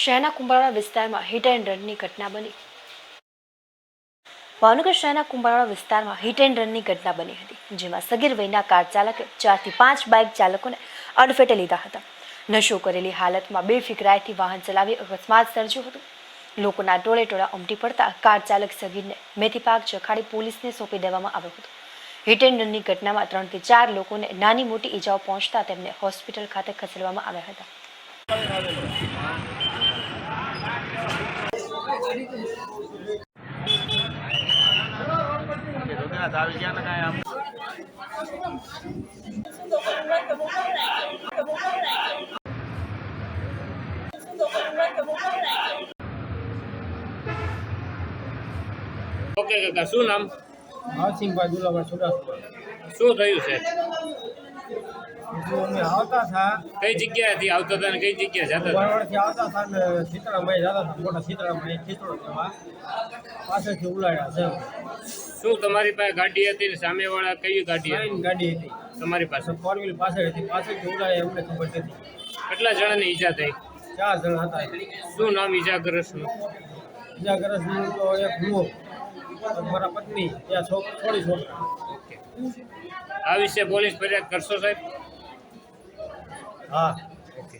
શહેરના કુંભારવાડા વિસ્તારમાં hit and રનની ઘટના બની. ભાવનગર શહેરના કુંભારવાડા વિસ્તારમાં હિટ એન્ડ રનની ઘટના બની હતી, જેમાં સગીર વયના કાર ચાલકે 4 થી 5 બાઇક ચાલકોને અડફેટે લીધા હતા. નશો કરેલી હાલતમાં બેફિકરાઈથી વાહન ચલાવી અકસ્માત સર્જ્યો હતો. લોકોના ટોળે ઉમટી પડતા કાર ચાલક સગીરને મેથીપાક ચખાડી પોલીસને સોંપી દેવામાં આવ્યો હતો. હિટ એન્ડ રનની ઘટનામાં 3 થી 4 લોકોને નાની મોટી ઈજાઓ પહોંચતા તેમને હોસ્પિટલ ખાતે ખસેડવામાં આવ્યા હતા. ઓકે કાકા, શું નામ? ભાવસિંહભાઈ દુલાભાઈ ચુડાસમા. શું થયું છે? અમે આવતા હતા કઈ જગ્યાએથી આવતા હતા અને કઈ જગ્યાએ જતા હતા? વરવડથી આવતા હતા ને શીતળામાં જતા હતા. મોટા શીતળામાં ખીચડો તેમાં પાછળથી ઉલાડ્યા છે. શું તમારી પાસે ગાડી હતી ને સામેવાળા કઈ ગાડી હતી? સાઈન ગાડી હતી તમારી પાસે ફોર વ્હીલ પાછળ હતી. પાછળથી ઉલાડ્યા અમને ખબર નથી. કેટલા જણાની ઈજા થઈ? 4 જણ હતા. શું નામ ઈજાગ્રસ્તનું? ઇજાગ્રસ્તનું તો એક હું, મારા પત્ની, ત્યાં થોડી છોકરા. ઓકે, આ વિશે પોલીસ ફરિયાદ કરશો સાહેબ? હા. ઓકે.